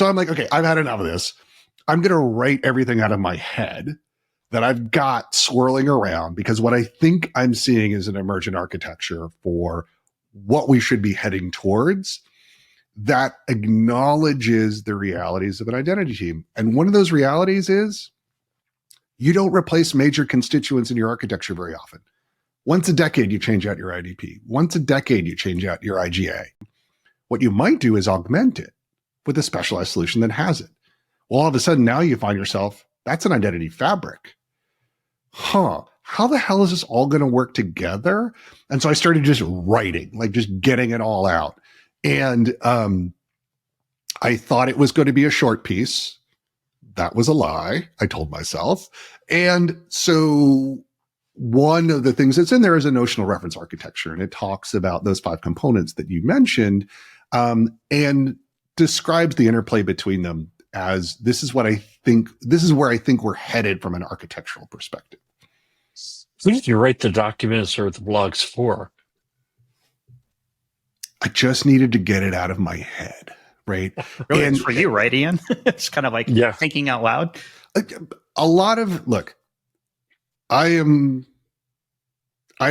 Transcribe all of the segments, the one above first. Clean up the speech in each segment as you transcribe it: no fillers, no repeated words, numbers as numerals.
So I'm like, okay, I've had enough of this. I'm going to write everything out of my head that I've got swirling around, because what I think I'm seeing is an emergent architecture for what we should be heading towards that acknowledges the realities of an identity team. And one of those realities is you don't replace major constituents in your architecture very often. Once a decade, you change out your IDP. Once a decade, you change out your IGA. What you might do is augment it with a specialized solution that has it. Well, all of a sudden, now you find yourself, that's an identity fabric. How the hell is this all going to work together? And so I started just writing, like just getting it all out. And I thought it was going to be a short piece. That was a lie, I told myself. And so one of the things that's in there is a notional reference architecture, and it talks about those 5 components that you mentioned, and describes the interplay between them as this is where I think we're headed from an architectural perspective. Who did you write the documents or the blogs for? I just needed to get it out of my head, right? Really, it's for you, right, Ian? It's kind of like thinking out loud. A lot of, look, I've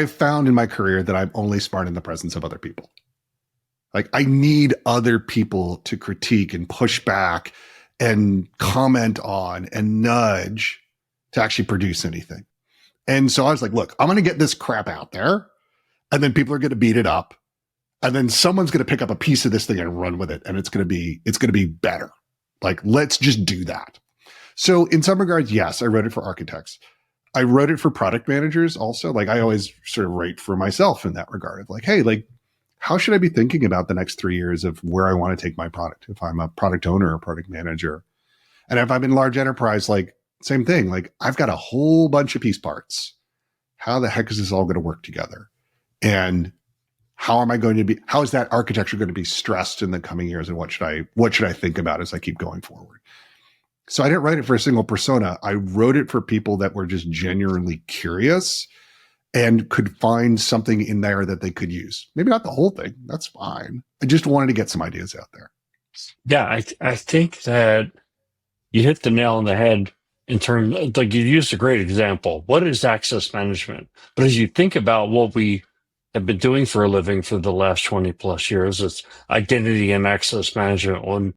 found in my career that I'm only smart in the presence of other people. Like, I need other people to critique and push back and comment on and nudge to actually produce anything. And so I was like, look, I'm going to get this crap out there, and then people are going to beat it up. And then someone's going to pick up a piece of this thing and run with it. And it's going to be better. Like, let's just do that. So in some regards, yes, I wrote it for architects. I wrote it for product managers also. Like, I always sort of write for myself in that regard of like, hey, like, how should I be thinking about the next 3 years of where I want to take my product? If I'm a product owner or product manager, and if I'm in large enterprise, like, same thing. Like, I've got a whole bunch of piece parts. How the heck is this all going to work together? And how is that architecture going to be stressed in the coming years? And what should I think about as I keep going forward? So I didn't write it for a single persona. I wrote it for people that were just genuinely curious and could find something in there that they could use. Maybe not the whole thing. That's fine. I just wanted to get some ideas out there. Yeah, I think that you hit the nail on the head in terms, like, you used a great example. What is access management? But as you think about what we have been doing for a living for the last 20 plus years, it's identity and access management. When